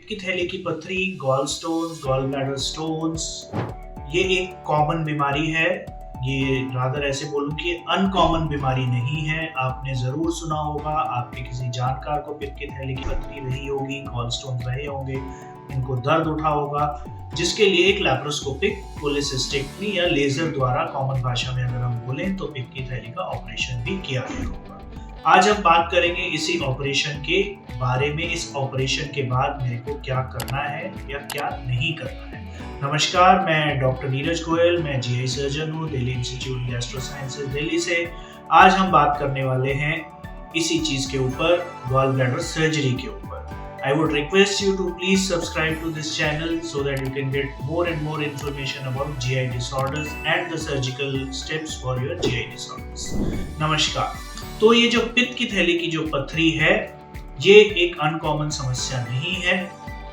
की थैली की पथरी, gallstones, gallbladder stones, ये एक कॉमन बीमारी है। ये रादर ऐसे बोलूं कि अनकॉमन बीमारी नहीं है। आपने जरूर सुना होगा, आपके किसी जानकार को पित्त की थैली की पथरी रही होगी, गॉल स्टोन रहे होंगे, उनको दर्द उठा होगा, जिसके लिए एक लैप्रोस्कोपिक कोलेसिस्टेक्टमी या लेजर द्वारा, कॉमन भाषा में अगर हम बोलें तो, पित्त की थैली का ऑपरेशन भी किया गया होगा। आज हम बात करेंगे इसी ऑपरेशन के बारे में। इस ऑपरेशन के बाद मेरे को क्या करना है या क्या नहीं करना है। नमस्कार, मैं डॉक्टर नीरज गोयल, मैं जीआई सर्जन हूँ, Delhi institute gastro sciences Delhi से। आज हम बात करने वाले हैं इसी चीज के ऊपर, गॉल ब्लैडर सर्जरी के ऊपर। I would request you to please subscribe to this channel so that you can get more and more information about GI disorders and the surgical steps for your GI disorders. नमस्कार। तो ये जो पित्त की थैली की जो पथरी है, ये एक अनकॉमन समस्या नहीं है।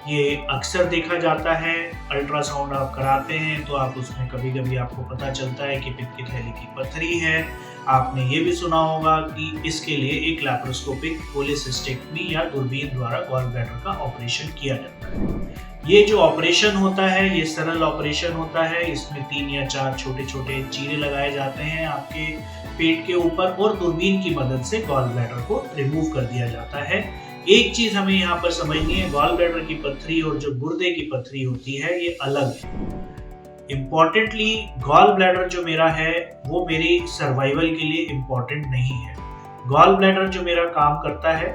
ये अक्सर देखा जाता है। अल्ट्रासाउंड आप कराते हैं तो आप उसमें कभी कभी आपको पता चलता है कि पित्त की थैली की पथरी है। आपने ये भी सुना होगा कि इसके लिए एक लैप्रोस्कोपिक कोलेसिस्टेक्टमी या दूरबीन द्वारा गॉल ब्लैडर का ऑपरेशन किया जाता है। ये जो ऑपरेशन होता है, ये सरल ऑपरेशन होता है। इसमें 3 या 4 छोटे छोटे चीरे लगाए जाते हैं आपके पेट के ऊपर और दूरबीन की मदद से गॉल ब्लैडर को रिमूव कर दिया जाता है। एक चीज हमें यहाँ पर समझनी है, गॉल ब्लैडर की पथरी और जो गुर्दे की पथरी होती है, ये अलग है। इम्पोर्टेंटली, गॉल ब्लैडर जो मेरा है वो मेरी सर्वाइवल के लिए इम्पोर्टेंट नहीं है। गॉल ब्लैडर जो मेरा काम करता है,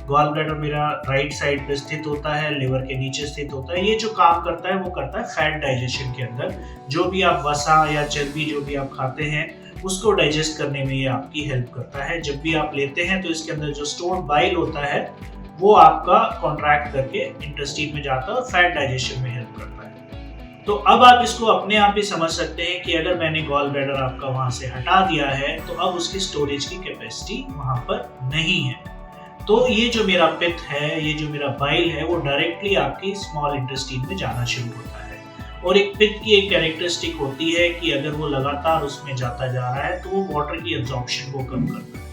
गॉल ब्लैडर मेरा राइट साइड पे स्थित होता है, लिवर के नीचे स्थित होता है। ये जो काम करता है वो करता है फैट डाइजेशन के अंदर। जो भी आप वसा या चर्बी जो भी आप खाते हैं उसको डाइजेस्ट करने में ये आपकी हेल्प करता है। जब भी आप लेते हैं तो इसके अंदर जो स्टोर्ड बाइल होता है वो आपका कॉन्ट्रैक्ट करके इंटेस्टाइन में जाता है और फैट डाइजेशन में हेल्प करता है। तो अब आप इसको अपने आप ही समझ सकते हैं कि अगर मैंने गॉल ब्लैडर आपका वहां से हटा दिया है तो अब उसकी स्टोरेज की कैपेसिटी वहां पर नहीं है। तो ये जो मेरा पित्त है, ये जो मेरा बाइल है, वो डायरेक्टली आपकी स्मॉल इंटेस्टाइन में जाना शुरू होता है। और एक पित्त की एक कैरेक्टरिस्टिक होती है कि अगर वो लगातार उसमें जाता जा रहा है तो वो वाटर की एब्जॉर्प्शन को कम करता है।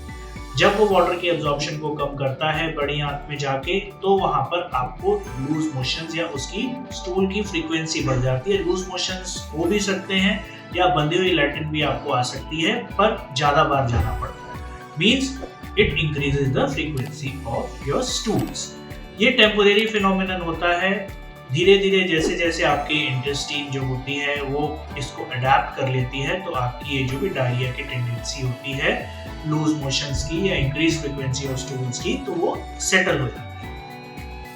जब वो वाटर की एब्जॉर्प्शन को कम करता है बड़ी आंत में जाके, तो वहां पर आपको लूज मोशंस या उसकी स्टूल की फ्रीक्वेंसी बढ़ जाती है। लूज मोशंस हो भी सकते हैं या बंधी हुई लैट्रिन भी आपको आ सकती है, पर ज्यादा बार जाना पड़ता है। Means it increases the frequency of your stools. ये टेम्पोरेरी फिनोमिनन होता है। धीरे धीरे जैसे जैसे आपकी इंटेस्टाइन जो होती है वो इसको अडेप्ट कर लेती है, तो आपकी ये जो भी डायरिया की टेंडेंसी होती है, लूज मोशंस की या इंक्रीज फ्रीक्वेंसी ऑफ स्टूल्स की, तो वो सेटल हो जाती है।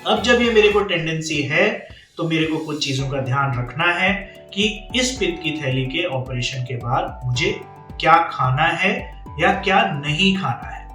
अब जब ये मेरे को टेंडेंसी है तो मेरे को कुछ चीजों का ध्यान रखना है कि इस पित्त की थैली के ऑपरेशन के बाद मुझे क्या खाना है या क्या नहीं खाना है।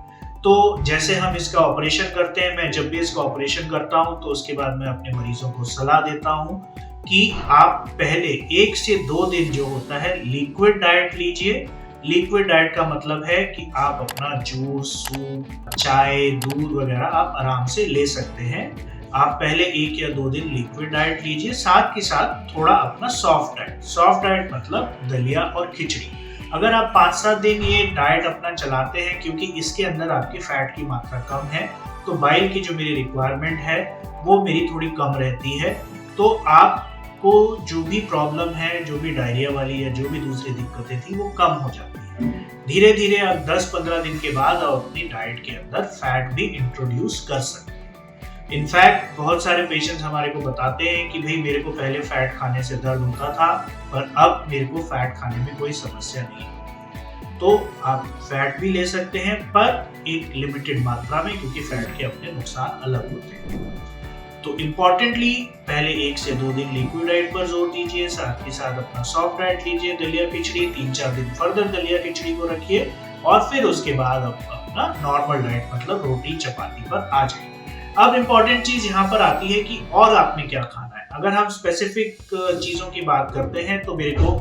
तो जैसे हम इसका ऑपरेशन करते हैं, मैं जब भी इसका ऑपरेशन करता हूं तो उसके बाद मैं अपने मरीजों को सलाह देता हूं कि आप पहले 1 से 2 दिन जो होता है लिक्विड डाइट लीजिए। लिक्विड डाइट का मतलब है कि आप अपना जूस, सूप, चाय, दूध वगैरह आप आराम से ले सकते हैं। आप पहले 1 या 2 दिन लिक्विड डाइट लीजिए, साथ के साथ थोड़ा अपना सॉफ्ट डाइट। सॉफ्ट डाइट मतलब दलिया और खिचड़ी। अगर आप 5-7 दिन ये डाइट अपना चलाते हैं, क्योंकि इसके अंदर आपकी फैट की मात्रा कम है, तो बाइल की जो मेरी रिक्वायरमेंट है वो मेरी थोड़ी कम रहती है। तो आपको जो भी प्रॉब्लम है, जो भी डायरिया वाली या जो भी दूसरी दिक्कतें थी, वो कम हो जाती है। धीरे धीरे आप 10-15 दिन के बाद आप अपनी डाइट के अंदर फैट भी इंट्रोड्यूस कर सकते हैं। इनफैक्ट बहुत सारे पेशेंट्स हमारे को बताते हैं कि भाई मेरे को पहले फैट खाने से दर्द होता था, पर अब मेरे को फैट खाने में कोई समस्या नहीं है। तो आप फैट भी ले सकते हैं, पर एक लिमिटेड मात्रा में, क्योंकि फैट के अपने नुकसान अलग होते हैं। तो इम्पोर्टेंटली पहले 1 से 2 दिन लिक्विड डाइट पर जोर दीजिए, साथ ही साथ अपना सॉफ्ट डाइट लीजिए, दलिया खिचड़ी। 3-4 दिन फर्दर दलिया खिचड़ी को रखिए और फिर उसके बाद अपना नॉर्मल डाइट मतलब रोटी चपाती पर आ जाइए। अब इम्पोर्टेंट चीज यहाँ पर आती है कि और आपने क्या खाना है। अगर हम स्पेसिफिक चीजों की बात करते हैं तो मेरे को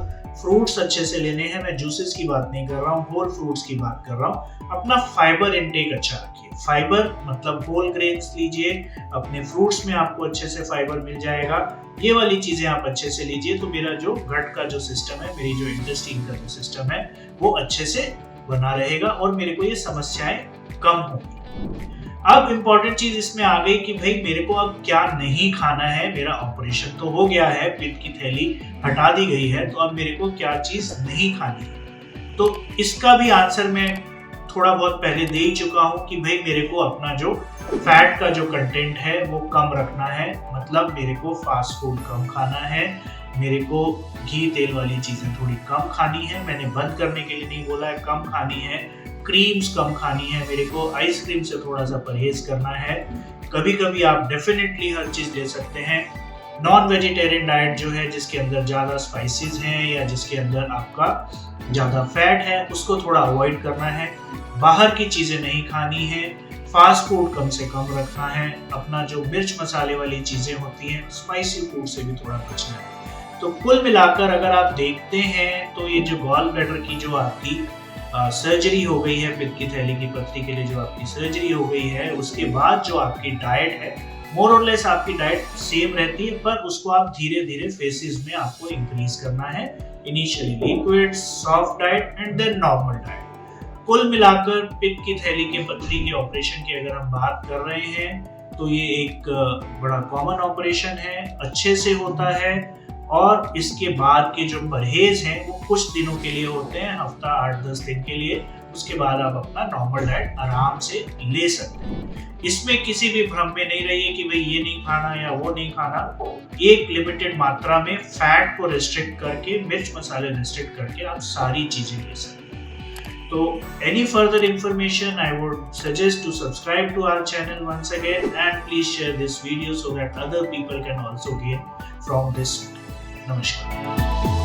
फ्रूट्स अच्छे से लेने हैं। मैं जूसेस की बात नहीं कर रहा हूँ, होल फ्रूट्स की बात कर रहा हूँ। अपना फाइबर इनटेक अच्छा रखिए। फाइबर मतलब होल ग्रेन्स लीजिए। अपने फ्रूट्स में आपको अच्छे से फाइबर मिल जाएगा। ये वाली चीजें आप अच्छे से लीजिए, तो मेरा जो गट का जो सिस्टम है, मेरी जो इंटेस्टाइन का जो सिस्टम है, वो अच्छे से बना रहेगा और मेरे को ये समस्याएं कम होंगी। अब इम्पोर्टेंट चीज इसमें आ गई कि भाई मेरे को अब क्या नहीं खाना है। मेरा ऑपरेशन तो हो गया है, पित्त की थैली हटा दी गई है, तो अब मेरे को क्या चीज नहीं खानी है। तो इसका भी आंसर मैं थोड़ा बहुत पहले दे ही चुका हूं कि भाई मेरे को अपना जो फैट का जो कंटेंट है वो कम रखना है। मतलब मेरे को फास्ट फूड कम खाना है, मेरे को घी तेल वाली चीजें थोड़ी कम खानी है। मैंने बंद करने के लिए नहीं बोला है, कम खानी है। क्रीम्स कम खानी है, मेरे को आइसक्रीम से थोड़ा सा परहेज करना है। कभी कभी आप डेफिनेटली हर चीज ले सकते हैं। नॉन वेजिटेरियन डाइट जो है, जिसके अंदर ज्यादा स्पाइसेस हैं या जिसके अंदर आपका ज्यादा फैट है, उसको थोड़ा अवॉइड करना है। बाहर की चीजें नहीं खानी है, फास्ट फूड कम से कम रखना है। अपना जो मिर्च मसाले वाली चीजें होती हैं, स्पाइसी फूड से भी थोड़ा बचना है। तो कुल मिलाकर अगर आप देखते हैं तो ये जो गॉल ब्लैडर की जो आपकी सर्जरी हो गई है, पित्त की थैली की पथरी के लिए जो आपकी सर्जरी हो गई है, उसके बाद जो आपकी डाइट है मोर और लेस आपकी डाइट सेम रहती है, पर उसको आप धीरे धीरे फेसेस में आपको इंक्रीज करना है। Initially liquid, soft diet and then normal diet. कुल मिलाकर पित्त की थैली के पथरी के ऑपरेशन की अगर हम बात कर रहे हैं तो ये एक बड़ा कॉमन ऑपरेशन है, अच्छे से होता है। और इसके बाद के जो परहेज हैं वो कुछ दिनों के लिए होते हैं, हफ्ता 8-10 दिन के लिए। उसके बाद आप अपना नॉर्मल डाइट आराम से ले सकते हैं। इसमें किसी भी भ्रम में नहीं रहिए कि भाई ये नहीं खाना या वो नहीं खाना। एक लिमिटेड मात्रा में फैट को रिस्ट्रिक्ट करके, मिर्च मसाले रिस्ट्रिक्ट करके आप सारी चीजें ले सकते हैं। So any further information, I would suggest to subscribe to our channel once again, and please share this video so that other people can also gain from this. Namaskar.